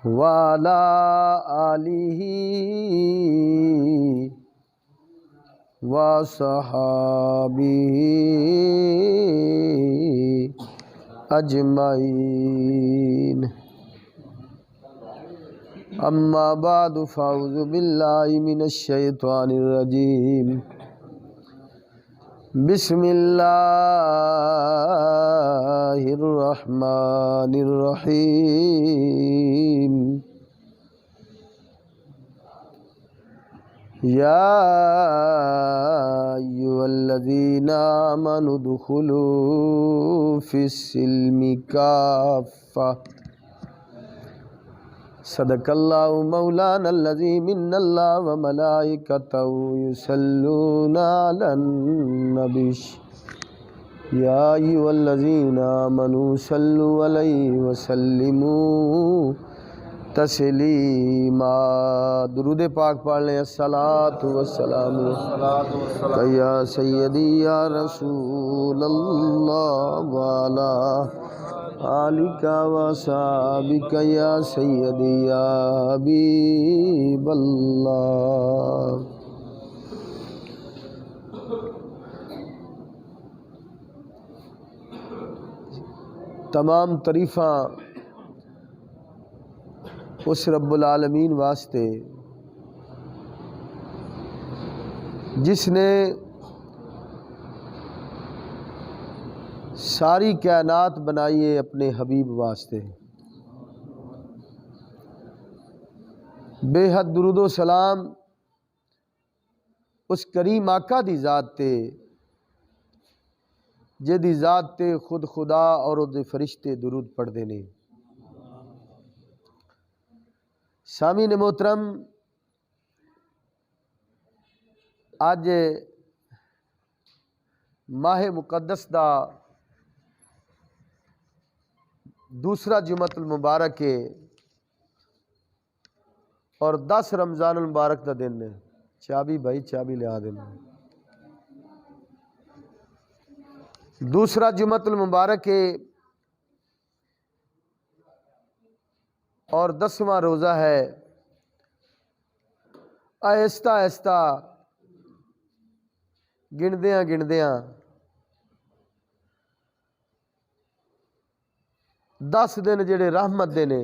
वाला आलिही व सहाबिही अजमाइन। अम्मा बादु फ़अऊज़ु बिल्लाहि मिनश शैतानिर रजीम। बिस्मिल्लाहिर रहमानिर रहीम। या अय्युहल्लज़ीना आमनु दुखुलू फ़िस्सिल्मि काफ़्फ़ा। सदक़ल्लाहु मौलानल अज़ीम। इन्नल्लाह व मलाइकतहु युसल्लूना अलन नबी। या अय्युहल्लज़ीना आमनू सल्लु अलैहि व सल्लिमू तस्लीमा। दुरूद पाक पढ़ लें। अस्सलातु वस्सलामु या सय्यदी या रसूल अल्लाह वाला आलिका व सहाबिका या सय्यदी या हबीबल्लाह। तमाम तरीफ़ा उस रब्बुल आलमीन वास्ते जिसने सारी कायनात बनाई है अपने हबीब वास्ते। बेहद दुरूद व सलाम उस करीम आका दी ज़ात ते जिहदी ज़ात ते खुद खुदा और उहदे फरिश्ते दुरूद पढ़दे ने। सामीन मोहतरम, अज माह मुकद्दस दा दूसरा जुमतुल मुबारक है और 10 रमज़ानुल मुबारक का दिन है। चाबी भाई चाबी लिया देना। दूसरा जुमतुल मुबारक है और 10वां रोज़ा है। आहिस्ता आहिस्ता गिनदियाँ गिनदियाँ 10 दिन जेड़े रहमत दे ने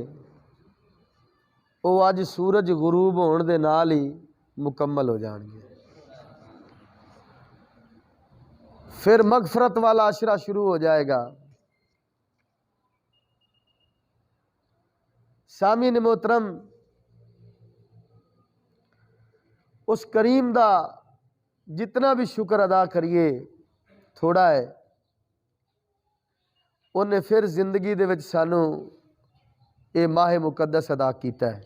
वो अज सूरज गुरूब होने दे नाल ही मुकम्मल हो जाएंगे। फिर मगफरत वाला अशरा शुरू हो जाएगा। सामीन मोहतरम, उस करीम दा जितना भी शुक्र अदा करिए थोड़ा है। उन्हें फिर जिंदगी दे विच सानू ये माह मुकद्दस अदा किया है।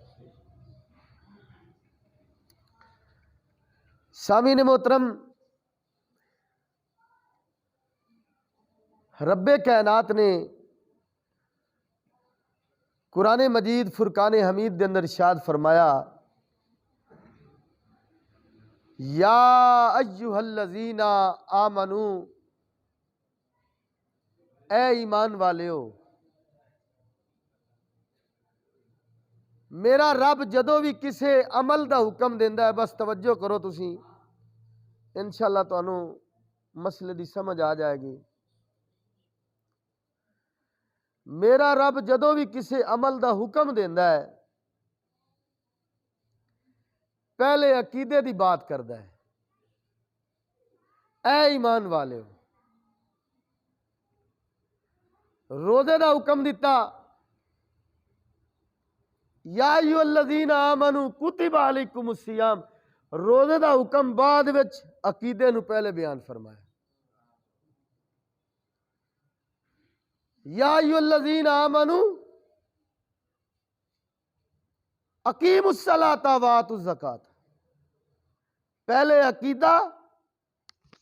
सामीन मोहतरम, रब्बे कायनात ने कुरान मजीद फुरकान हमीद के अंदर इरशाद फरमाया, या अय्युहल्लज़ीना आमनू, ए ईमान वालेओ। मेरा रब जदों भी किसी अमल का हुक्म देंदा है, बस तवज्जो करो तुसी, इंशाअल्लाह तुहानू मसले की समझ आ जाएगी। मेरा रब जदों भी किसी अमल का हुक्म देंदा है पहले अकीदे की बात करता है। ऐ ईमान वाले, रोज़े का हुक्म दिता, या अय्युहल्लज़ीना आमनू कुतिबा अलैकुमुस सियाम। रोज़े का हुक्म बाद विच अकीदे नू पहले बयान फरमाया। या अय्युहल्लज़ीना आमनू अकीमुस सलाता व आतुज़ ज़कात। पहले अकीदा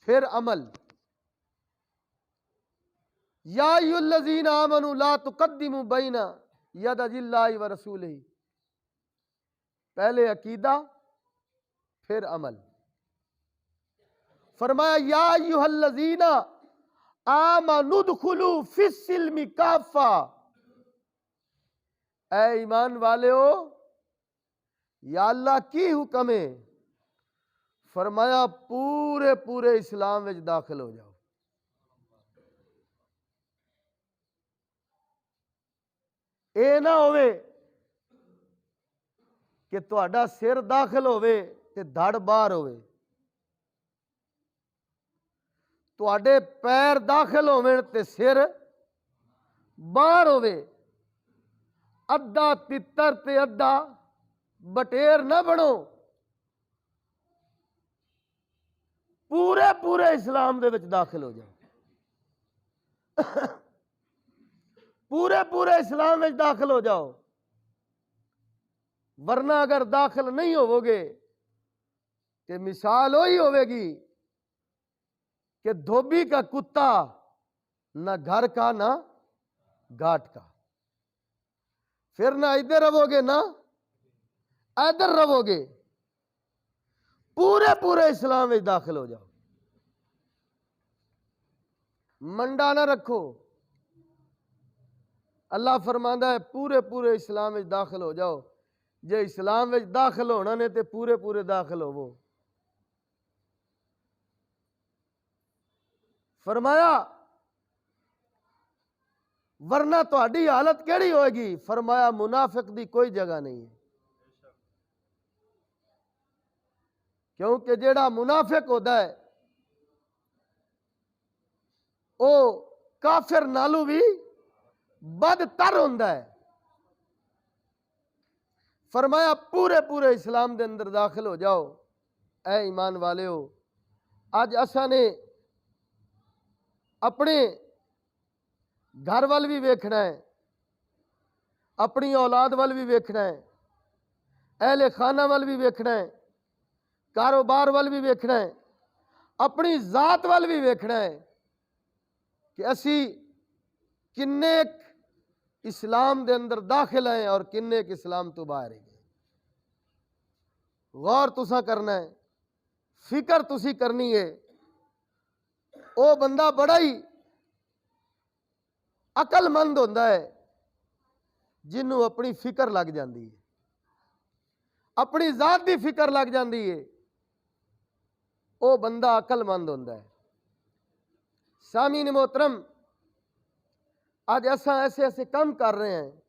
फिर अमल। या अय्युहल्लज़ीना आमनू ला तुक़द्दिमू बैना यदिल्लाहि व रसूलिही। पहले अकीदा फिर अमल। फरमाया या अय्युहल्लज़ीना आमनुदखुलू फिस्सिल्मि काफ़ा। ऐ ईमान वाले हो, या अल्लाह की हुक्म है, फरमाया पूरे पूरे इस्लाम विच दाखिल हो जाओ। ये ना होवे कि तुहाडा सिर दाखिल होवे ते धड़ बाहर होवे, तुहाडे पैर दाखिल होवे ते सिर बाहर होवे। अद्धा तितर ते अद्धा बटेर ना बनो, पूरे पूरे इस्लाम दे विच दाखिल हो जाओ। पूरे पूरे इस्लाम में दाखिल हो जाओ, वरना अगर दाखिल नहीं होवोगे तो मिसाल वही होवेगी कि धोबी का कुत्ता ना घर का ना घाट का, फिर ना इधर रहोगे ना इधर रहोगे। पूरे पूरे इस्लाम में दाखिल हो जाओ, मंडा ना रखो। अल्लाह फरमांदा है पूरे पूरे इस्लाम में दाखिल हो जाओ। जे इस्लाम में दाखिल होना ने ते पूरे पूरे दाखिल होवो। फरमाया वरना तुहाडी हालत केड़ी होएगी, फरमाया मुनाफिक दी कोई जगह नहीं है। क्योंकि जेड़ा मुनाफिक होता है वो काफिर नालू भी बदतर होंदा है। फरमाया पूरे पूरे इस्लाम के अंदर दाखिल हो जाओ। ऐ ईमान वाले हो, अज असा ने अपने घर वाल भी वेखना है, अपनी औलाद वाल भी वेखना है, अहले खाना वाल भी वेखना है, कारोबार वाल भी वेखना है, अपनी जात वाल भी वेखना है कि असी किन्ने इस्लाम के अंदर दाखिल हैं और किन्ने इस्लाम तो बाहर है। गौर तुसा करना है, फिकर तुसी करनी है। वो बंदा बड़ा ही अकलमंद होता है जिन्हों अपनी फिकर लग जाती है, अपनी जात की फिकर लग जाती है, वो बंदा अकलमंद होता है। सामीन मोहतरम, आज असा ऐसे ऐसे काम कर रहे हैं,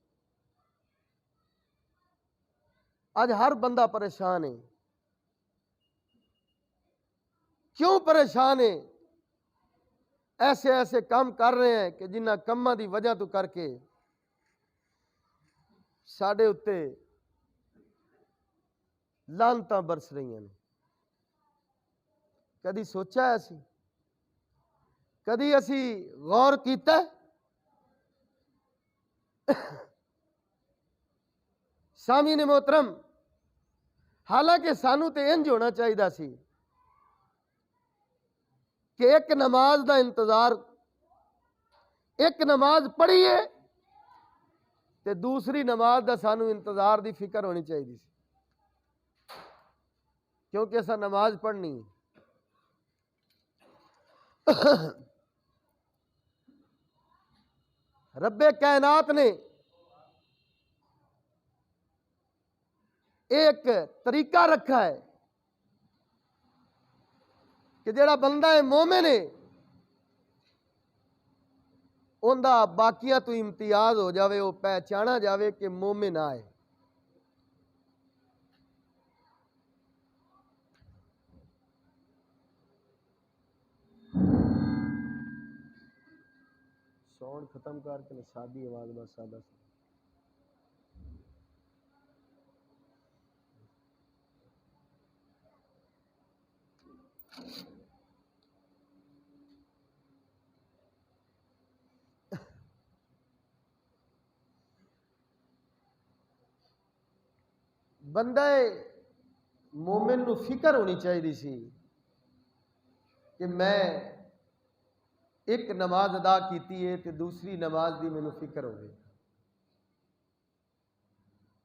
आज हर बंदा परेशान है। क्यों परेशान है? ऐसे ऐसे काम कर रहे हैं कि जिन्हां कामां दी वजह तो करके साडे उत्ते लानतां बरस रही हैं। कदी सोचा है असी? कदी असी गौर कीता? सामीन मोहतरम, हालांकि सानू तो इंज होना चाहिए सी कि एक नमाज का इंतजार, एक नमाज पढ़ीए तो दूसरी नमाज का सानू इंतजार की फिक्र होनी चाहिए, क्योंकि असा नमाज पढ़नी है। रब्बे कायनात ने एक तरीका रखा है कि जेड़ा बंदा है मोमिन है उनका बाकियां तो इम्तियाज हो जाए, वो पहचाना जाए कि मोमिन आए। साउंड खत्म करके सादी आवाज बस सादा बंदा मोमिन को फिक्र होनी चाहिए सी कि मैं एक नमाज अदा की है तो दूसरी नमाज की मैनू फिक्र हो।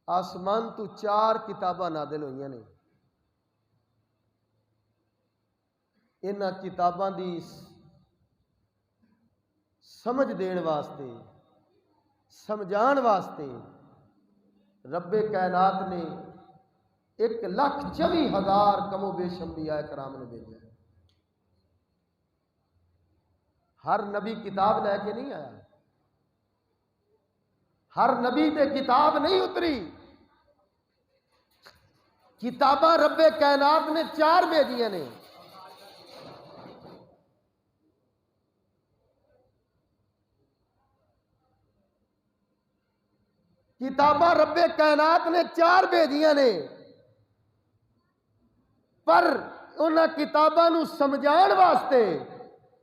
आसमान तो 4 किताबां नादिल हुई ने, इन्हां किताबां की समझ देने वास्ते, समझाने वास्ते रब्बे कायनात ने 1,24,000 कमो बेश अंबिया कराम ने भेजा। हर नबी किताब लैके नहीं आया, हर नबी ते किताब नहीं उतरी। किताबा रब्बे कायनात ने 4 भेजिया ने। किताबा रब्बे कायनात ने 4 भेजिया ने, पर उन्हां किताबां नूं समझाण वास्ते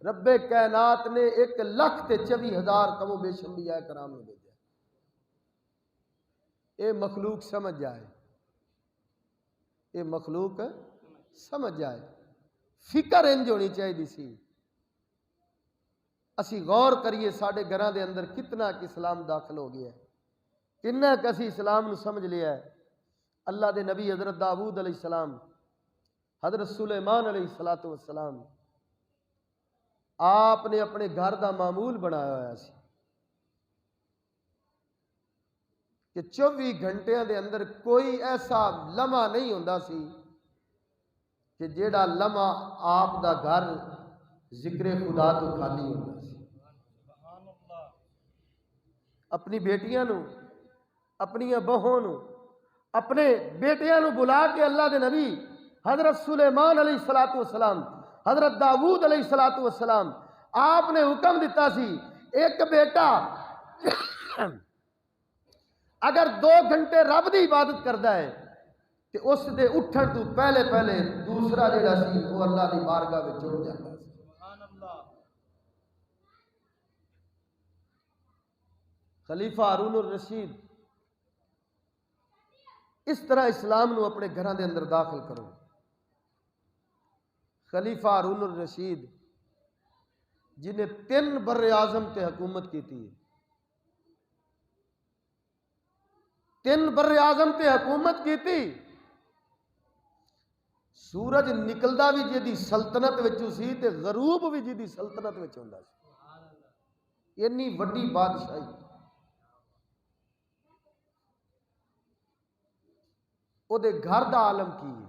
रब्बे कायनात ने 1,24,000 कमो बेश अंबिया कराम ने भेजा। ये मखलूक समझ जाए, ये मखलूक समझ जाए। फिक्र इंज होनी चाहिए सी। असी गौर करिए साडे घरां दे अंदर कितना कि इस्लाम दाखिल हो गया है, किन्ना क असी इस्लाम नूं समझ लिया है। अल्लाह दे नबी हज़रत दाऊद अलैहिस्सलाम, हज़रत सुलेमान अलैहिस्सलाम आपने अपने घर का मामूल बनाया हुआ सी कि 24 घंटिया के अंदर कोई ऐसा लम्हा नहीं होंदा सी कि जेड़ा लम्हा आप दा घर जिक्र खुदा तो खाली होंदा सी। अपनी बेटियां नूं, अपनियां बहूं नूं, अपने बेटियां नूं बुला के अल्लाह दे नबी हज़रत सुलेमान अलैहिस्सलाम, हज़रत दाऊद अलैहिस्सलाम आपने हुक्म दिता सी, एक बेटा अगर 2 घंटे रब की इबादत करता है तो उस दे उठण तो पहले पहले दूसरा जिहड़ा सी वो अल्लाह की बारगाह में जुड़ जाता सी। खलीफा हारून अल रशीद, इस तरह इस्लाम नूं अपने घरों के अंदर दाखिल करो। खलीफा हारून अल रशीद जिन्हें 3 बर्रे आजम ते हुकूमत की थी, 3 बर्रे आजम ते हुकूमत की थी। सूरज निकलदा भी जिहदी सल्तनत विचों सी ते गरूब भी जिहदी सल्तनत विच हुंदा सी। इन्नी वड्डी बादशाही। उहदे घर दा आलम की है,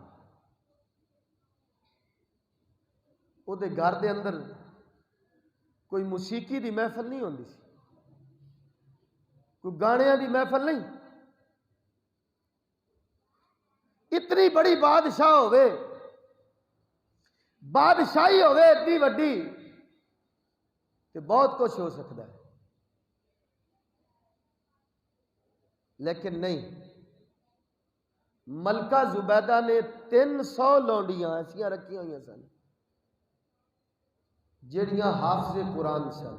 उहदे घर दे अंदर कोई मुसीकी दी महफिल नहीं होंदी सी, कोई गाणियां दी महफिल नहीं। इतनी बड़ी बादशाह होवे, बादशाही होवे इतनी वड्डी तो बहुत कुछ हो सकता है, लेकिन नहीं। मलका जुबैदा ने 300 लौंडियां ऐसिया रखिया हुई सन जिहड़ियां हाफिज़े कुरान सन,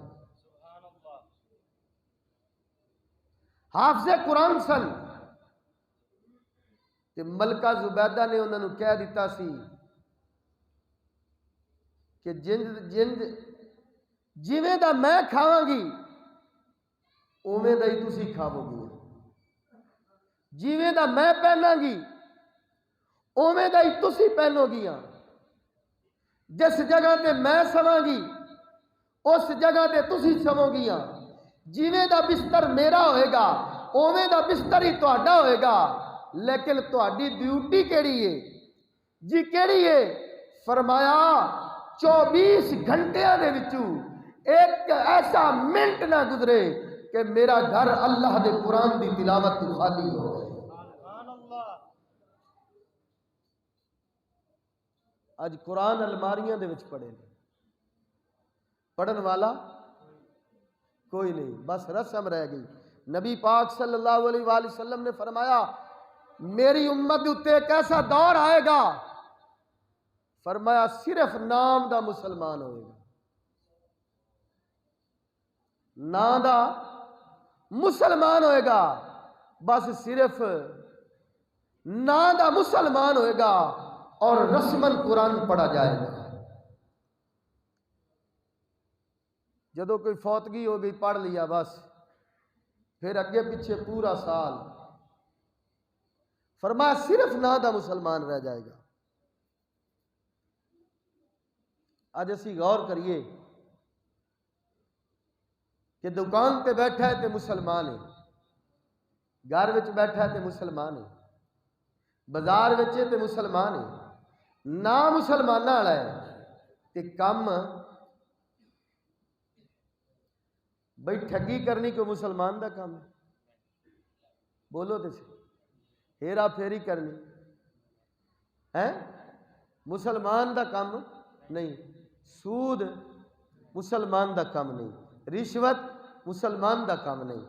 हाफिज़े कुरान सन। ते मलका जुबैदा ने उन्होंने कह दिता सी कि जिंद जिवें दा मैं खावांगी उवें दा ही तुसी खावोगे, जिवें दा मैं पहनांगी उवें दा ही तुसी पहनोगियां, जिस जगह ते मैं सवांगी उस जगह ते तुसी सवोगियां, जिवें दा बिस्तर मेरा होएगा उवें दा बिस्तर ही तुहाडा होएगा। लेकिन तुहाडी ड्यूटी केड़ी है जी, केड़ी है? फरमाया 24 घंटिया दे विचों एक ऐसा मिनट ना गुजरे कि मेरा घर अल्लाह दे कुरान दी तिलावत तो खाली हो। अज कुरान अलमारियां दे विच पड़े ने, पढ़न वाला कोई नहीं, बस रस्म रह गई। नबी पाक सल्लल्लाहु अलैहि वसल्लम ने फरमाया मेरी उम्मत उत्ते एक ऐसा दौर आएगा, फरमाया सिर्फ नाम दा मुसलमान होएगा, नाम दा मुसलमान होएगा, बस सिर्फ नाम दा मुसलमान होएगा और रस्मन कुरान पढ़ा जाएगा। जदों कोई फौतगी हो गई पढ़ लिया बस, फिर अगे पीछे पूरा साल, फरमाया सिर्फ ना दा मुसलमान रह जाएगा। अज असी गौर करिए कि दुकान पे बैठा है तो मुसलमान है, घर विच बैठा तो मुसलमान है, बाजार विच तो मुसलमान है, ना मुसलमाना वाला है तो कम बई ठगी करनी कोई मुसलमान का काम है? बोलो तो सही, हेरा फेरी करनी है मुसलमान का काम नहीं, सूद मुसलमान का काम नहीं, रिश्वत मुसलमान का काम नहीं।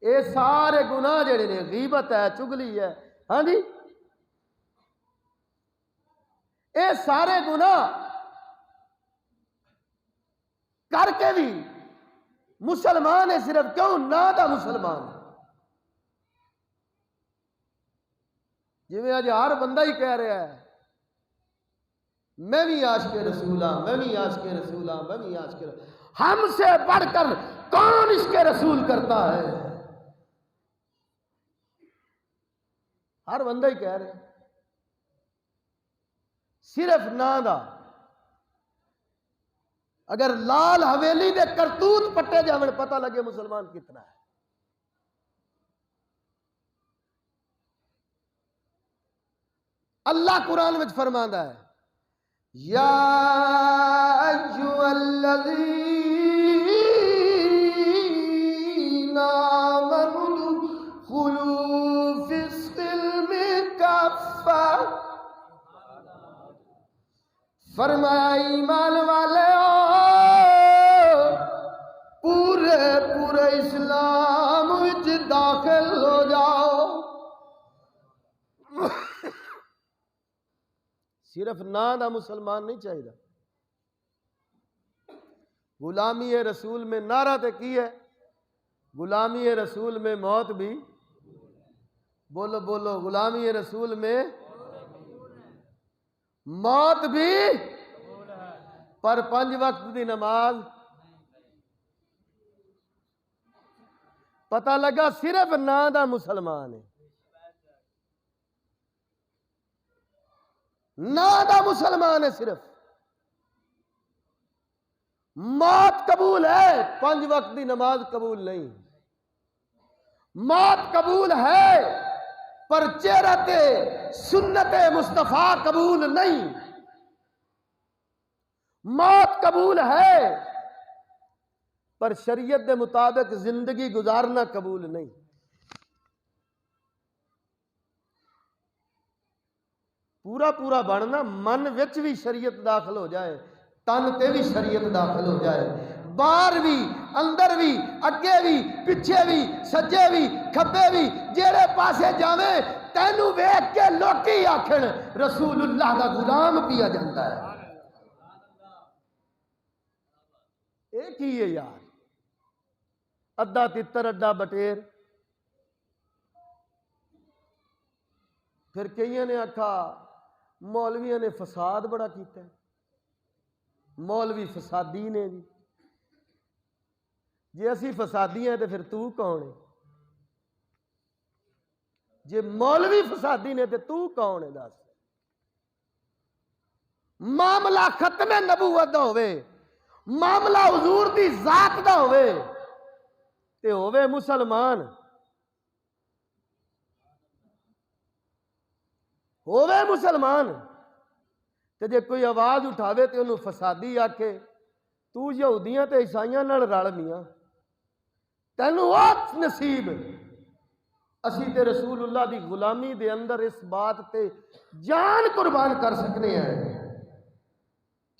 ये सारे गुनाह जेड़े ने, गीबत है, चुगली है, हाँ जी, ये सारे गुनाह करके भी मुसलमान है सिर्फ, क्यों? ना दा मुसलमान। जिवें अज हर बंदा ही कह रहा है मैं भी आशिक़ रसूल हाँ, मैं भी आशिक़ रसूल हाँ, मैं भी आशिक़ रसूल। हमसे बढ़कर कौन इश्क़ रसूल करता है? हर बंदा ही कह रहा है, सिर्फ ना दा। अगर लाल हवेली दे करतूत पट्टे जावन पता लगे मुसलमान कितना है। अल्लाह कुरान में फरमांदा है, या अय्युहल्लज़ीना आमनू दुखुलू फिस्सिल्मि काफ़ा। फरमाया ईमान वाले पूरे पूरे इस्लाम विच दाखिल हो जाओ। सिर्फ ना दा मुसलमान नहीं चाहिए। गुलामी ए रसूल में नारा तो की है, गुलामी ए रसूल में मौत भी। बोलो बोलो, गुलामी ए रसूल में मौत भी, पर 5 वक्त की नमाज। पता लगा सिर्फ ना दा मुसलमान है, ना दा मुसलमान है सिर्फ। मौत कबूल है, 5 वक्त की नमाज कबूल नहीं। मौत कबूल है पर चेहरते सुन्नत मुस्तफा कबूल नहीं। मौत कबूल है पर शरीयत के मुताबिक जिंदगी गुजारना कबूल नहीं। पूरा पूरा बनना, मन विच भी शरीयत दाखिल हो जाए, तन ते भी शरीयत दाखिल हो जाए, बाहर भी अंदर भी, अगे भी पिछे भी, सज्जे भी खब्बे भी, जेड़े पासे जावे तेनू वेख के लोकी आखण रसूलुल्लाह का गुलाम पिया जाता है। एक ही है यार, अद्धा तितर अद्धा बटेर। फिर कईयां ने आखा मौलवियों ने फसाद बड़ा किया, मौलवी फसादी ने जी। जे असी फसादी हैं तो फिर तू कौन है? जे मौलवी फसादी ने तो तू कौन है? दस। मामला खत्मे नबूवत दा होवे, मामला हुजूर दी जात दा होवे ते होवे मुसलमान, होवे मुसलमान। ते जे कोई आवाज उठावे तो उन्होंने फसादी आखे, तू यहूदियां ते ईसाइयां नाल रल मियां, तैनू वो नसीब। असी ते रसूलुल्लाह दी गुलामी दे अंदर इस बात ते जान कुर्बान कर सकने हैं,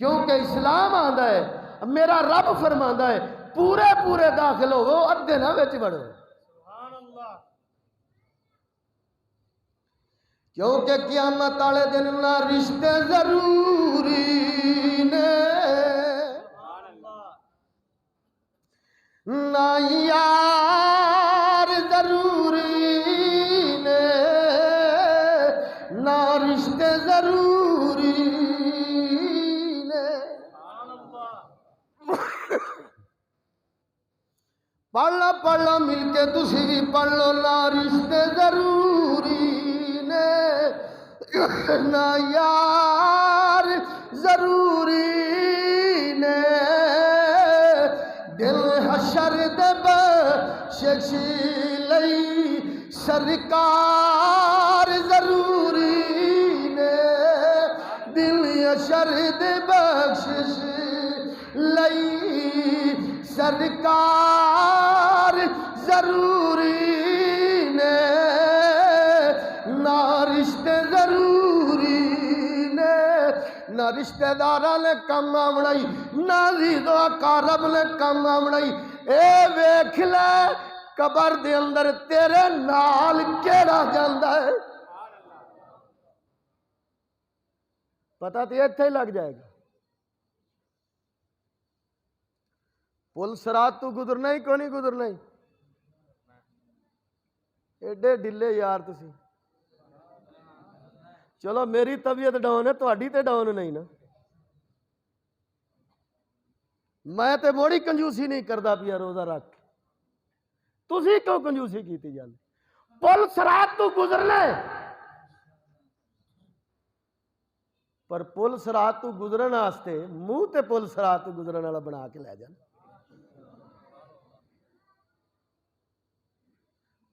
क्योंकि इस्लाम आंदा है, मेरा रब फरमांदा है पूरे पूरे दाखिल हो, अद्धे ना विच वड़ो। क्योंकि क़यामत वाले दिन ना रिश्ते जरूरी ने, ना यार जरूरी ने, ना रिश्ते जरूरी ने। पढ़ लो मिलके तुसी भी पढ़ लो, ना रिश्ते जरूरी ना यार जरूरी ने। दिल हशर दे बख्शिश लई सरकार जरूरी ने दिल अशरद बख्शिश लई सरकार जरूरी ने ना रिश्ते जरूरी ने ना रिश्तेदार ने कम आवनाई ना रीदो कारब ने कम आवनाई ए वेख ले कबर दे अंदर तेरे नाल केड़ा जांदा है पता तो इत्थे ही लग जाएगा। पुल सरात तू गुजरना ही क्यों नहीं गुजरना ही एडे ढिले यार तुसी। चलो मेरी तबीयत डाउन है तुहाडी ते डाउन नहीं ना। मैं ते मोड़ी कंजूसी नहीं करदा पिया रोजा रख के तुसी क्यों कंजूसी कीती जांदी। पुल सरात तू गुजरना है पर पुल सरात तू गुजरन वास्ते मुंह ते पुल सरात तू गुजरन वाला बना के लै जान।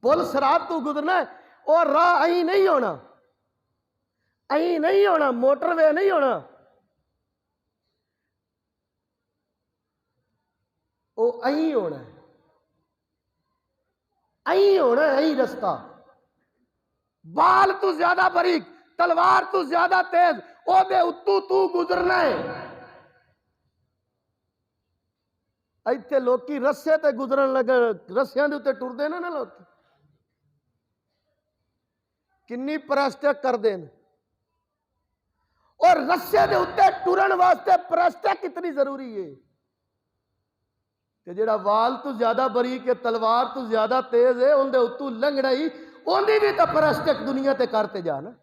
पुल सरात तू गुजरना है और राह अहीं नहीं होना अहीं नहीं होना मोटरवे नहीं होना वो अहीं होना है अहीं होना है अहीं रस्ता। बाल तू ज्यादा बारीक तलवार तू ज्यादा तेज ओदे उत्तू तू गुजरना है। इत्थे लोकी रस्से ते गुजरन लगे रस्सियां दे उत्ते टुरदे ने ना लोग किन्नी परस्ते करदे ने और रस्से दे उत्ते टुरन वास्ते परस्ते कितनी जरूरी है कि जेड़ा वाल तू ज्यादा बारीक है तलवार तू ज्यादा तेज है उनदे उत्तू लंघना ही ओंदी भी तो परस्ते दुनिया ते करते जा ना।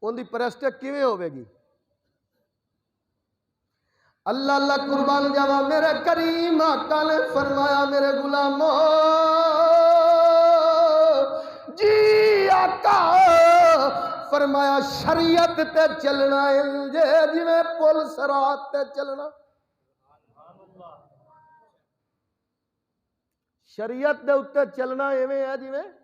उनकी परस्ते किवें होवेगी। अल्लाह अल्लाह कुर्बान जावा मेरे करीम आका ने फरमाया मेरे गुलामों जी आका फरमाया शरीयत ते चलना जे जिवें पुल सरात ते चलना। शरीयत दे उत्ते चलना इवें है जिवें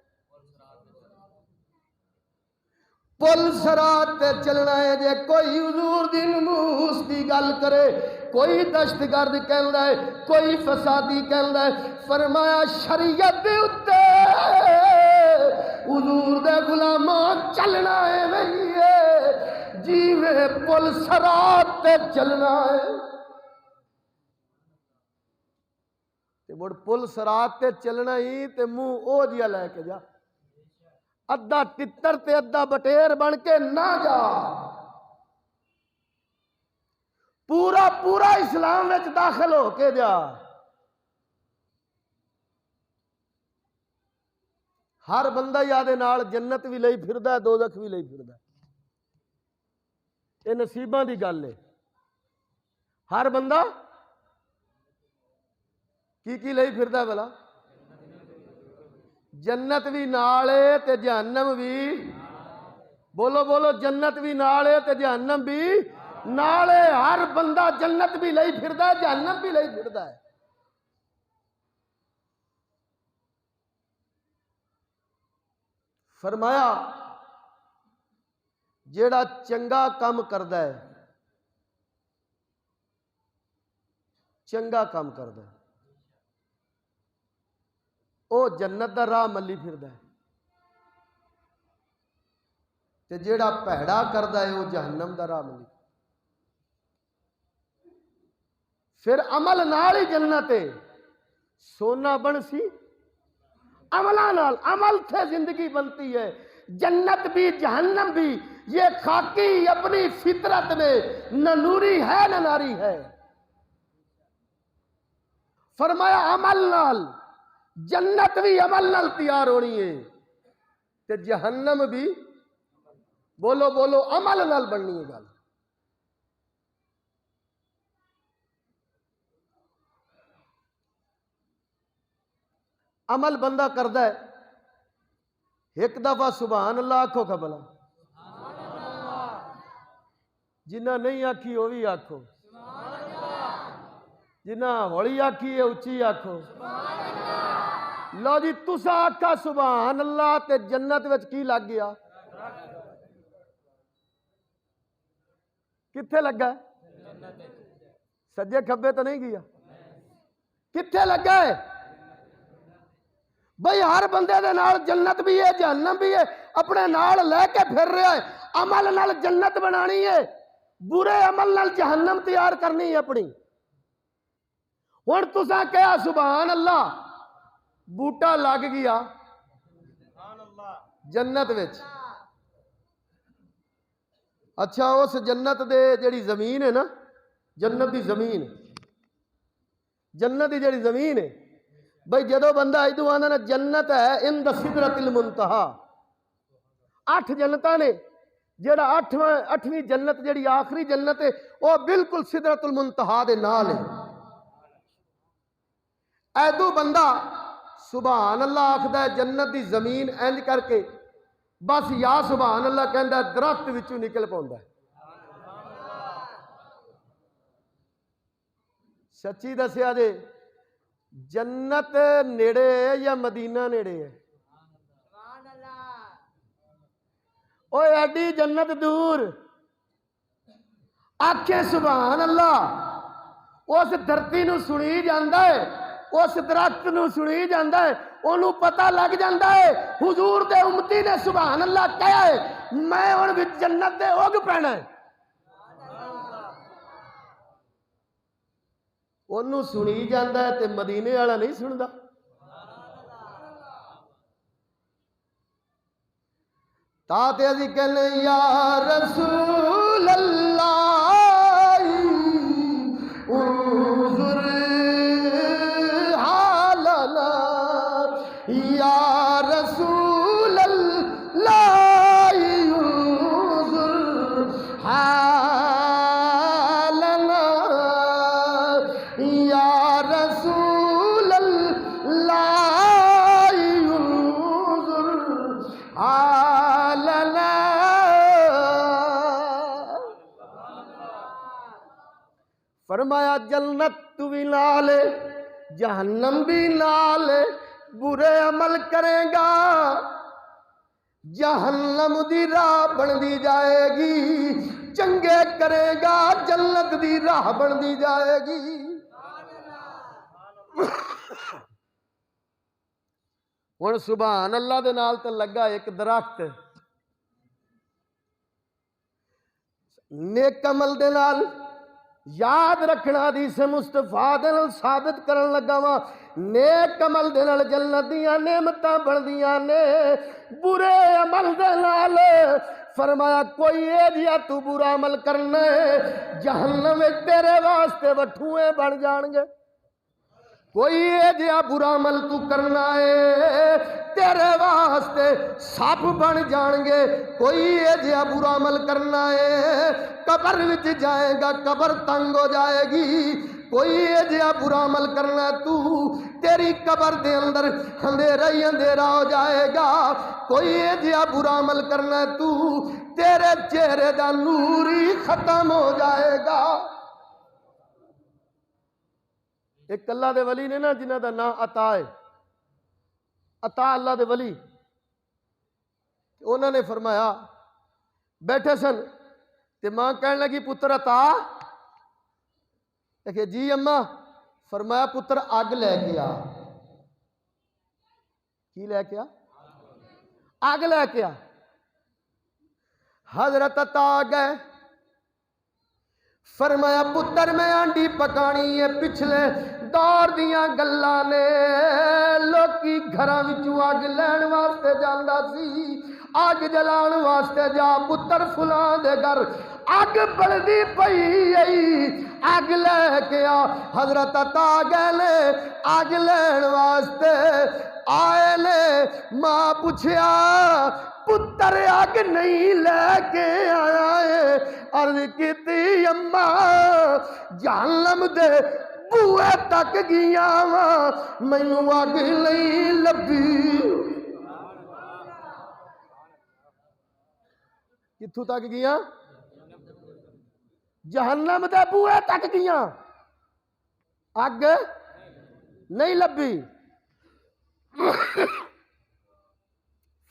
पुल सरात ते चलना है। जे कोई हुजूर दी नमूस दी गल करे कोई दहशतगर्द कहंदा है कोई फसादी कहंदा है फरमाया शरीयत दे उत्ते हुजूर दे गुलामां चलना है वही है जिवें पुल सरात ते चलना है। ते मुड़ पुल सरात ते चलना ही ते मुंह ओ जिहा लैके जा अद्धा तितर ते अद्धा बटेर बन के ना जा। पूरा पूरा इस्लाम में दाखिल हो के जा। हर बंदा यादे नाल जन्नत भी लई फिरदा है दोजख भी लई फिरदा है। ये नसीबां दी गल है। हर बंदा की लई फिरदा भला जन्नत भी नाल है ते जहन्नम भी बोलो बोलो जन्नत भी नाल है ते जहन्नम भी नाल है। हर बंदा जन्नत भी लई फिरदा है जहन्नम भी लई फिरदा है। फरमाया जेड़ा चंगा काम करदा है चंगा काम करदा है ओ जन्नत दा राह मल्ली फिरदा है ते जेड़ा भैड़ा करदा है वो जहन्नम दा राह मल्ली। फिर अमल नाल ही जन्नत है सोना बनसी अमला नाल अमल से जिंदगी बनती है। जन्नत भी जहन्नम भी ये खाकी अपनी फितरत में न नूरी है न नारी है। फरमाया अमल नाल जन्नत भी अमल नाल तैयार होनी है ते जहन्नम भी बोलो बोलो अमल नाल बननी है। गल अमल बंदा करदा है एक दफा सुभान अल्लाह आखो खबला जिन्ना नहीं आखी वो भी आखो जिन्ना हौली आखी है उच्ची आखो। लो जी तुसा आखा सुभान अल्लाह ते जन्नत विच की लग गया? कित्थे लगा? सज्जे खब्बे तो नहीं गया, कित्थे लगा है? भाई हर बंदे दे नाल जन्नत भी है जहन्नम भी है, अपने नाल लैके फिर रहा है। अमल नाल जन्नत बनानी है, बुरे अमल नाल जहन्नम तैयार करनी है अपनी। हुण तुसां कहा सुभान अल्लाह, बूटा लग गया जन्नत विच। अच्छा उस जन्नत दे जिहड़ी जमीन है ना, जन्नत दी जमीन, जन्नत दी जिहड़ी जमीन है, भाई जदों बंदा इदू आंदा ना जन्नत है इंद सिदरतिल मुंतहा, 8 जन्नतां ने, जेड़ा 8वीं जन्नत जिहड़ी आखिरी जन्नत है वह बिल्कुल सिदरतुल मुंतहा दे नाल है। ऐदू बंदा सुभान अल्लाह आखदा है जन्नत दी जमीन इंज करके बस या सुभान अल्लाह कहंदा दरख्त विचों निकल पाउंदा है। सच्ची दसिया जे जन्नत नेड़े है या मदीना नेड़े है? ओ एडी जन्नत दूर, आखे सुभान अल्लाह। उस धरती नूं सुनी जांदा है, उस दरख्त नूं सुनी जांदा है, ओनू पता लग जांदा है हुजूर दे उम्मती ने सुभान अल्लाह कहा है, मैं हुण विच जन्नत दे उग पैना है। ओनू सुनी जांदा है ते मदीने वाला नहीं सुनदा। ताते असी कहने या रसूल अल्लाह उन्जुर हालना, या रसूल अल्लाह उन्जुर हालना, या रसूल अल्लाह उन्जुर हालना। फरमाया जन्नत भी नाल जहन्नम भी नाल, बुरे अमल करेगा जहन्नम दी राह बनती जाएगी, चंगे करेगा जन्नत दी राह बनती जाएगी। हुण सुभान अल्लाह दे नाल तो लगा एक दरख्त, नेक अमल दे नाल याद रखना हदीस मुस्तफा दे नाल साबित करन लगा वा, नेक अमल दे नाल जन्नत दीयां नेमतां बनदियां ने, बुरे अमल दे नाल फरमाया कोई ए जिहा तू बुरा अमल करना है जहन्नम विच तेरे वास्ते वठूए बन जाणगे। कोई ए जिहा बुरा अमल तू करना है तेरे वास्ते सप बन जाएंगे। कोई ए जिहा बुरा अमल करना है कबर विच जाएगा, कबर तंग हो जाएगी। कोई ए जिहा बुरा अमल करना तू तेरी कबर दे अंदर अंधेरा ही अंधेरा हो जाएगा। कोई ए जिहा बुरा अमल करना तू तेरे चेहरे का नूर ही खत्म हो जाएगा। एक अल्लाह दे वली ने ना जिन्हां दा नाम अता है, अता अल्लाह दे वली, उन्होंने फरमाया बैठे सन ते मां कहने लगी पुत्र अता, देखे जी अम्मा, फरमाया पुत्र अग लैके आ। की लैके आ? अग लैके आ। हजरत अता आ गए, फरमाया पुत्र मैं आंडी पकानी है। पिछले दौर दियां गल्लां ने, लोकी घरां विचों अग लैण वास्ते जांदा सी, अग जलाण वास्ते जा पुत्र फुलां दे घर अग बलदी पई आई, अग लैके आ। हजरत अता गए ने अग लैण वास्ते आए ने, मां पुछया पुत्र अग नहीं लैके आया है। अर्ज की अम्मा जहन्नम दे बूए तक गया वा, मैनू अग नहीं लभी। कित्थों तक गया? जहन्नम दे बूए तक गया। अग नहीं लभी।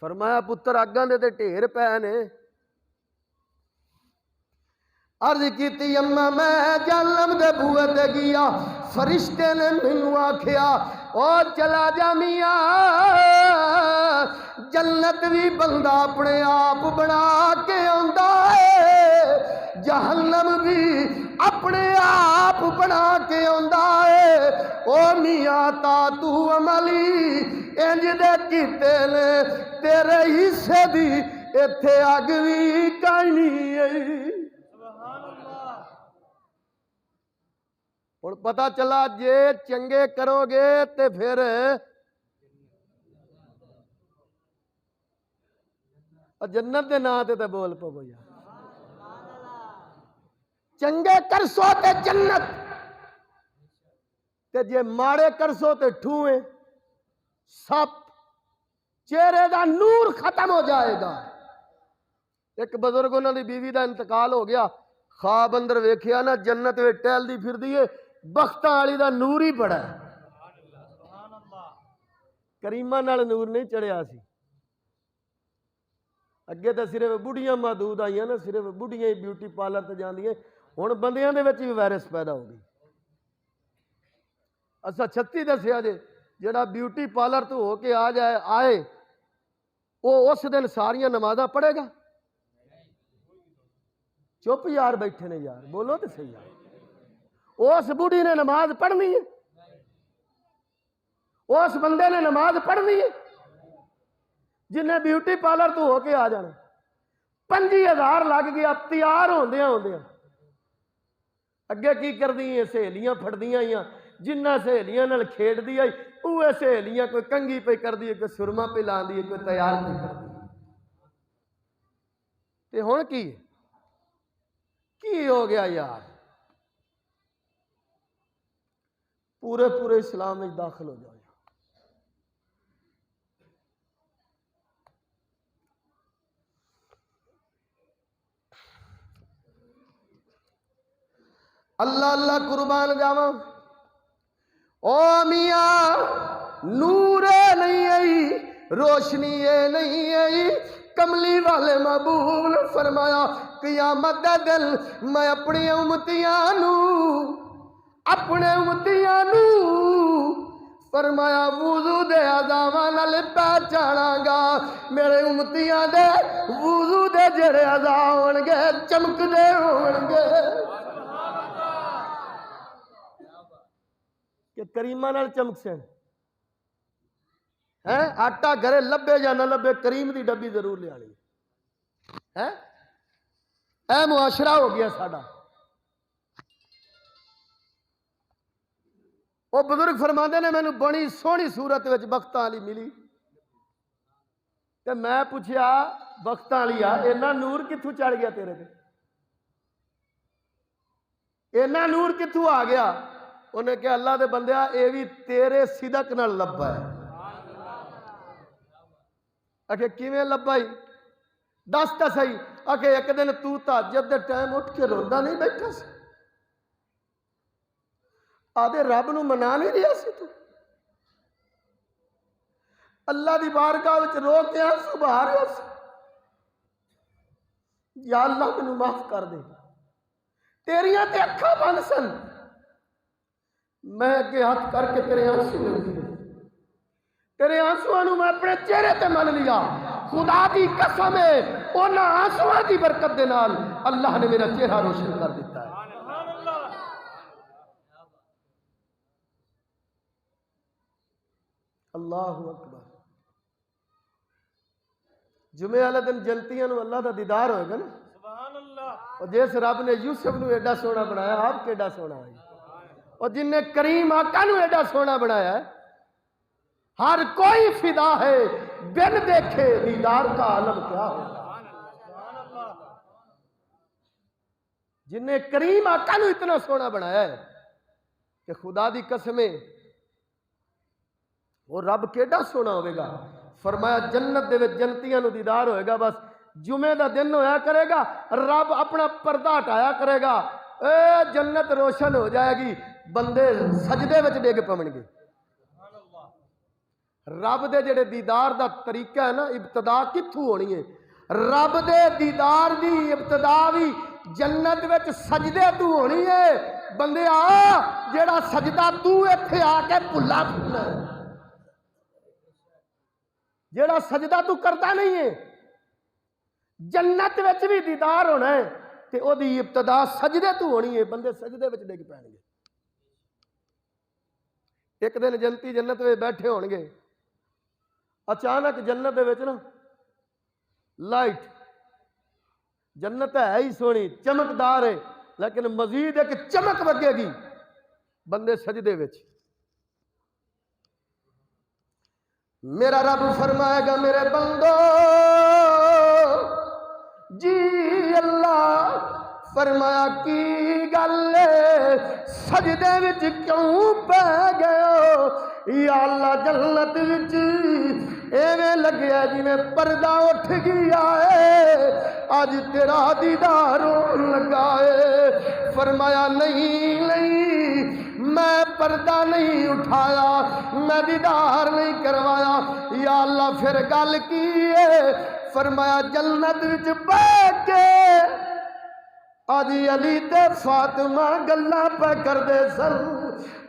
फरमाया पुत्र अगां दे ते ढेर पै ने। अर्ज की अम्मा मैं जहन्नम दे बूहे ते गया, फरिश्ते ने मैनू आखिया ओ चला जा मिया, जन्नत भी बंदा अपने आप बना के आंदा है, जहन्नम भी अपने आप बना के आंदा है। ओ मिया ता तू अमली इंज दे कीते ने, तेरे हिस्से दी इत्थे अग भी कानी है। हुण पता चला जे चंगे करोगे ते फिर जन्नत के नां ते बोल पवो यार। चंगे करसो ते जन्नत, ते जे माड़े करसो ते ठूए सप, चेहरे का नूर खत्म हो जाएगा। एक बजुर्ग उन्होंने बीवी का इंतकाल हो गया, ख्वाब अंदर वेखिया ना जन्नत वे टहलदी फिरदी है, बख्तां वाली दा नूर ही बड़ा है, करीमा नाल नूर नहीं चढ़िया सी। अगे तो सिर्फ बुढ़िया महदूद आई ना, सिर्फ बुढ़िया ही ब्यूटी पार्लर ते जांदियां, हुण बंदियां दे विच भी वायरस पैदा हो गई। असा 36 दसिया जे जिहड़ा ब्यूटी पार्लर तो होके आ जाए आए वो उस दिन सारियां नमाज़ां पढ़ेगा। चुप यार बैठे ने यार, बोलो तो सही यार। उस बुढ़ी ने नमाज पढ़नी है, उस बंदे ने नमाज पढ़नी है जिन्हें ब्यूटी पार्लर तो होके आ जाना। 25,000 लग गया तैयार होंदियां होंदियां। अगे की करदी है, सहेलियां फड़दियां आईयां, जिन्ना सहेलियां नाल खेडदी आई उहे सहेलियां कोई कंघी पे करदी है, कोई सुरमा पे लांदी है, कोई तैयार पे करदी है। ते हुण की हो गया यार, पूरे पूरे इस्लाम में दाखिल हो जाओ। अल्लाह अल्लाह कुर्बान जावा। ओ मियाँ नूरे नहीं आई, रोशनी ये नहीं आई, कमली वाले महबूब ने फरमाया क़यामत दा दिन मैं अपनी उम्मतियां नू, अपने उम्मतियां नू फरमाया वुजू दे अज़ावां नाल पहचानांगा। मेरे उम्मतियां दे वुजू दे जेड़े अज़ा होणगे चमकदे होणगे कि करीमा नाल चमक से है। आटा घरे लभे या ना लभे, करीम की डब्बी जरूर ले आनी है। ऐ मुआशरा हो गया साडा। वो बुजुर्ग फरमाते ने मैनू बड़ी सोहनी सूरत विच बख्तां वाली मिली, ते मैं पूछया बख्तां वाली आ इन्ना नूर कित्थों चढ़ गया तेरे ते, इन्ना नूर कित्थों आ गया? उन्हें कहा अल्लाह दे बंदिया ये भी तेरे सिदक नाल लब्भा है। आखे किवें लब्भा ही दस तो सही। आखे एक दिन तू तहज्जुद दे टाइम उठ के रोंदा नहीं बैठा सी, आदे रब नूं मना नहीं रहा सी, तू अल्लाह दी बारगाह विच रो के आंसू बहा रहा सी। या अल्लाह मैनूं माफ कर दे, तेरियां ते अखां बंद सन, मैं अगे हाथ करके तेरे आंसू लेंदी, तेरे आंसुओं नूं मैं अपने चेहरे ते मन लिया। खुदा की कसम है उन्हां आंसुओं की बरकत दे नाल अल्लाह ने मेरा चेहरा रोशन कर दिता है। अल्लाहु अकबर। जुमे वाले दिन जनतियां नूं अल्लाह का दीदार होएगा ना, और जिस रब ने यूसुफ नूं एडा सोहना बनाया, आप केडा सोहना है, और जिन्हें करीम आका नूं एडा सोहना बनाया है, हर कोई फिदा है बिन देखे दीदार का आलम क्या होगा। जिन्हें करीम आका नूं इतना सोहना बनाया है कि खुदा दी कसमें वो रब केडा सोहना होगा। फरमाया जन्नत दे विच जन्नतियां नूं दीदार होएगा। बस जुमे का दिन होया करेगा, रब अपना पर्दा हटाया करेगा, ए जन्नत रोशन हो जाएगी। बंदे सजदे विच डिग पवणगे। रब दे जेड़े दीदार दा तरीका है ना, इब्तदा कित्थों होनी है? रब दे दीदार दी इब्तदा भी जन्नत विच सजदे तू होनी है। बंदे आ जेड़ा सजदा तू इत्थे आके भुला फिरना, जेड़ा सजदा तू करता नहीं है, जन्नत विच भी दीदार होना है ते ओदी इब्तदा सजदे तू होनी है। बंदे सजदे विच डिग पैणगे। एक दिन जन्नती जन्नत में बैठे होणगे, अचानक जन्नत दे विच ना लाइट, जन्नत है ही सोहनी चमकदार है, लेकिन मजीद एक चमक वगेगी। बंदे सजदे विच, मेरा रब फरमाएगा मेरे बंदो जी अल्लाह फरमाया की गल सजदे विच क्यों पै गए हो? या अल्लाह जन्नत विच एवें लग्या जिवें पर्दा उठ गया है, अज तेरा दीदार होण लगा है। फरमाया नहीं नहीं, मैं पर्दा नहीं उठाया, मैं दीदार नहीं करवाया। या अल्लाह फिर गल की है? फरमाया जन्नत विच बैठ के आज अली ते फातिमा गल्लां पे करदे सन।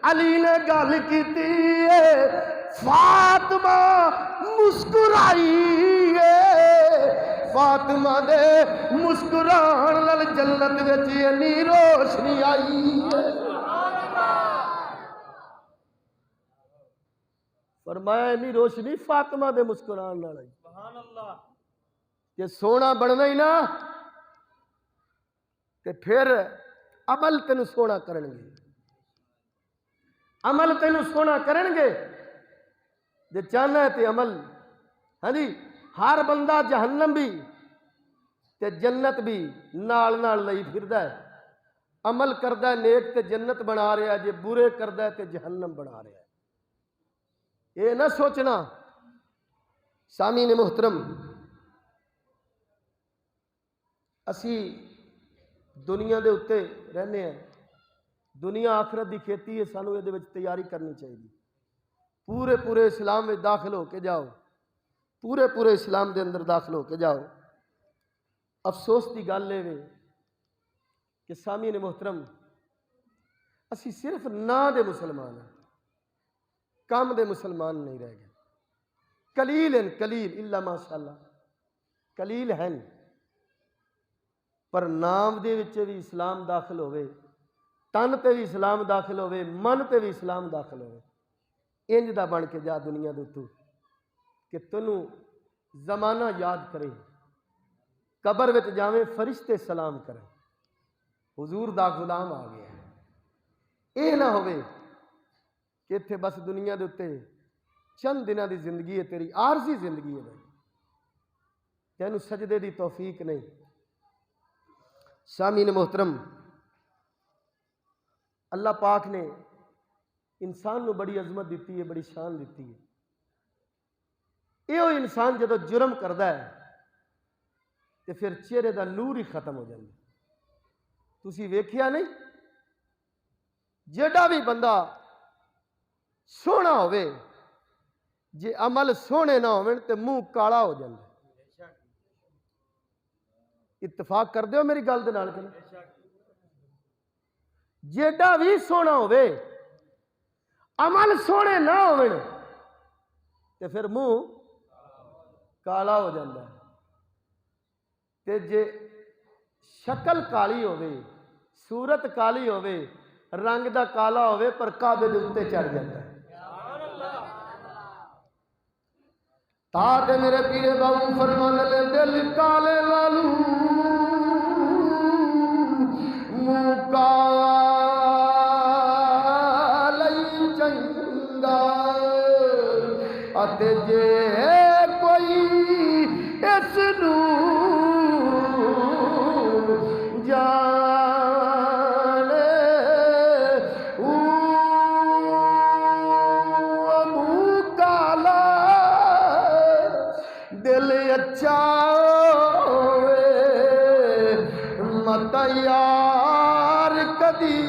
अली ने गल की, फातिमा मुस्कुराई है। फातिमा दे मुस्कुराण नाल जन्नत विच इन्नी रोशनी आई है। फरमाया इन्नी रोशनी फातिमा दे मुस्कुराण नाल आई। सुभान अल्लाह। जे सोना बनना ही ना ते फिर अमल तेन सोना करनगे, अमल तेन सोना करनगे। जे चाहना है ते अमल, हाँ जी, हर बंदा जहन्नम भी ते जन्नत भी नाल नाल लई फिरदा है। अमल करदा है नेक ते जन्नत बना रहा है, जे बुरे करदा है ते जहन्नम बना रहा है। ये ना सोचना सामीन मुहतरम, असी दुनिया के उत्ते रहने हैं, दुनिया आखरत की खेती है, सानू ये तैयारी करनी चाहिए। पूरे पूरे इस्लाम में दाखिल होके जाओ, पूरे पूरे इस्लाम के अंदर दाखिल होके जाओ। अफसोस की गल है कि सामी ने मोहतरम असी सिर्फ ना दे मुसलमान हैं, काम दे मुसलमान नहीं रह गए। कलील हैं, कलील इल्ला माशाअल्लाह, कलील हैं। पर नाम दे विच भी इस्लाम दाखिल होवे, तन ते भी इस्लाम दाखिल होवे, मन ते भी इस्लाम दाखिल होवे। इंज दा बन के जा दुनिया दे उत्तों कि तैनू जमाना याद करे, कबर विच जावे फरिश्ते सलाम करें, हुजूर दा गुलाम आ गया। ये ना होवे कि इत्थे बस दुनिया दे उत्ते चंद दिनां दी जिंदगी है, तेरी आरजी जिंदगी है भाई, तैनू सजदे दी तौफीक नहीं। सामीन मोहतरम, अल्लाह पाक ने इंसान को बड़ी अजमत दी है, बड़ी शान दी है। यो इंसान जो जुर्म करता है तो फिर चेहरे का नूर ही खत्म हो जाता। तुसी वेख्या नहीं, जेड़ा भी बंदा सोहना होवे, जे अमल सोहने ना होवे तो मुंह काला हो जाता। इत्तफाक कर दो मेरी गल दे नाल। जेड़ा भी सोहना होवे, अमल सोहने ना होवे तो फिर मुंह काला हो जाता है। ते जे शक्ल काली होवे, सूरत काली होवे, रंग दा काला होवे, पर काबे दे उत्ते चढ़ जाता है। ताते मेरे पीरे बाबू फरमान ले दिल काले लालू मुंह काला चंगा, अते जे कोई इसनू जाने मुंह काला दिल अच्छा होवे, मत यार कदी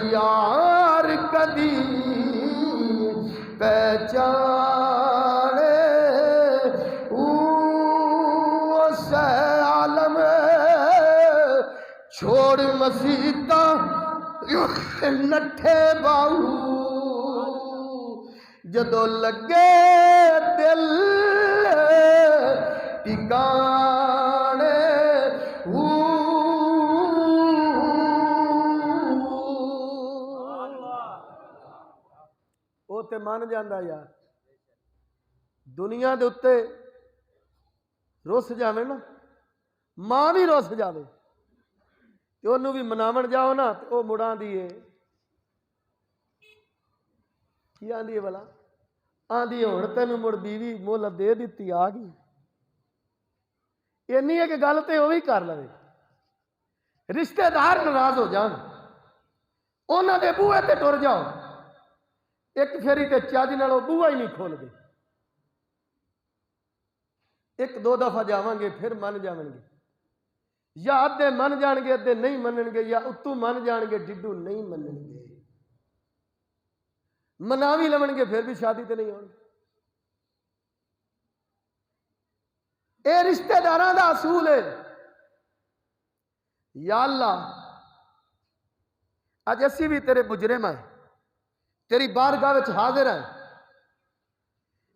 यार कदी पहचाने उस आलम छोड़ मसीता नठे बाऊ जदों लगे दिल ठिकाने वो ते मन जाता यार दुनिया दे उत्ते रुस जावे ना मां भी रुस जावे ते ओनू भी मनावन जाओ ना तो वह मुड़ा दी है की आंदी है भला आंदी हुण तैनूं मुड़ बीवी मुल दे दी आ गई इन्नी है कि गल तो वह भी कर लवे रिश्तेदार नाराज हो जान उन्हां दे बूहे ते टुर जाओ एक फेरी ते चज नालों बूहा ही नहीं खोलदे एक दो दफा जावांगे फिर मन जावणगे या अद्धे मन जाणगे अद्धे नहीं मनणगे या उत्तू मन जाणगे डिड्डू नहीं मनणगे मना भी लवणगे फिर भी शादी ते नहीं होणगे। ये रिश्तेदारां दा असूल है। या अल्लाह अज असी भी तेरे मुजरिम हैं तेरी बारगाह विच हाजिर हैं।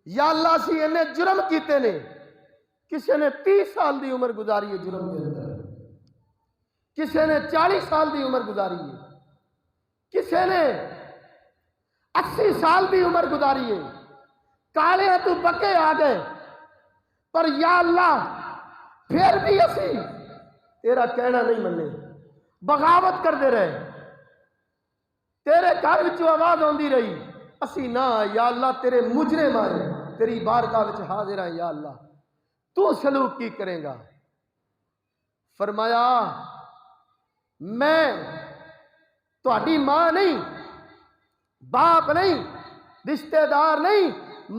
या अल्लाह असी इन्ने जुर्म कीते ने किसी ने 30 साल की उम्र गुजारी है जुर्म के अंदर किसी ने 40 साल की उम्र गुजारी है किसी ने 80 साल की उम्र गुजारी है काले तू पक्के आ गए पर या अल्लाह फिर भी असी तेरा कहना नहीं मन्ने बगावत करते रहे तेरे घर विचों आवाज आती रही असी ना या अल्लाह तेरे मुजरिम आए तेरी बारगाह विच हाजिर हैं। या अल्लाह तू सलूक की करेगा। फरमाया मैं तुहाडी मां नहीं बाप नहीं रिश्तेदार नहीं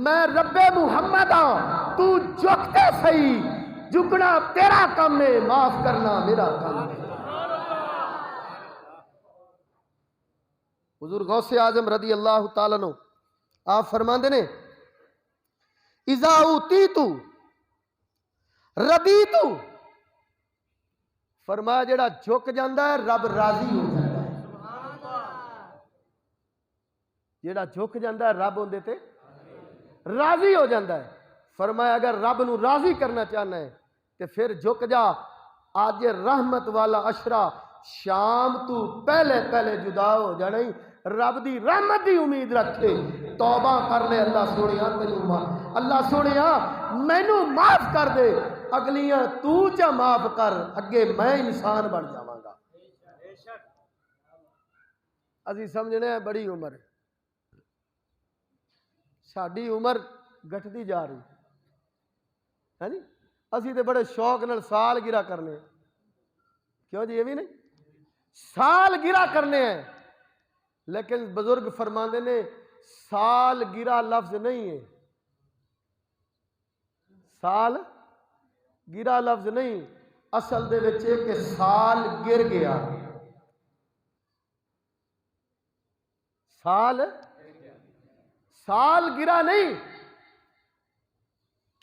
मैं रब्बे मुहम्मद हाँ तू झुकते सही झुकना तेरा काम है माफ करना मेरा काम है। हुजूर गौसे आजम रदी अल्लाह तआला अन्हु आप फरमाते ने इज़ा उतीतु रदी तू फरमाया जेड़ा झुक जाता है रब राजी हो जाता है जेड़ा झुक जाता है रब उहदे ते राजी हो जाता है। फरमाया अगर रब नू राजी करना चाहना है तो फिर झुक जा आज रहमत वाला अशरा शाम तू पहले पहले जुदा हो जाना ही रब दी रहमत की उम्मीद रखे तौबा कर ले अल्लाह सोनिया तेनू अल्लाह सोनिया मैनू माफ कर दे अगलियां तू च माफ कर अगे मैं इंसान बन जावांगा। असी समझने बड़ी उम्र साडी उम्र घटती जा रही है जी असी तो बड़े शौक नाल साल गिरा करने क्यों जी ये भी नहीं साल गिरा करने हैं लेकिन बुजुर्ग फरमाते ने साल गिरा लफ्ज नहीं है साल गिरा लफ्ज नहीं असल दे विच कि साल गिर गया साल गिरा नहीं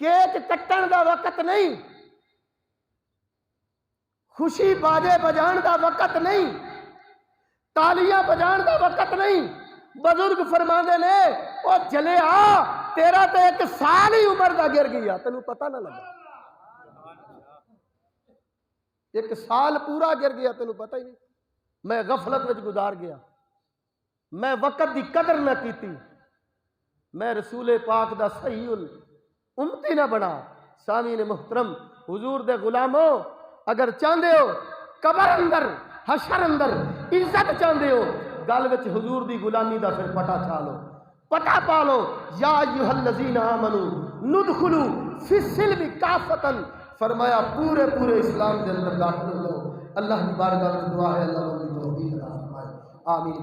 केक कट्टण दा वक्त नहीं खुशी बाजे बजाण दा वक्त नहीं तालियां बजाण दा वक्त नहीं। बुजुर्ग फरमाते ने ओ चले आ तेरा तो एक साल ही उम्र दा गिर गया तेनू पता ना लगा एक साल पूरा गिर गया तेनू पता ही नहीं। मैं गफलत विच गुजार गया मैं वक्त की कदर ना की मैं रसूले पाक दा सही उम्मती ना बना। सामीन मुहतरम हुजूर दे गुलामो अगर चाहते हो कबर अंदर हशर अंदर इज्जत चाहते हो गल विच हुजूर दी गुलामी दा फिर पता छा लो पता पा लो या अय्युहल्लज़ीना आमनू नुदखुलू फिस्सिल्मी काफतन फरमाया पूरे पूरे इस्लाम के अंदर दाखिल हो जाओ। अल्लाह की बारगाह में दुआ है अल्लाह की तौफीक अता फरमाए आमीन।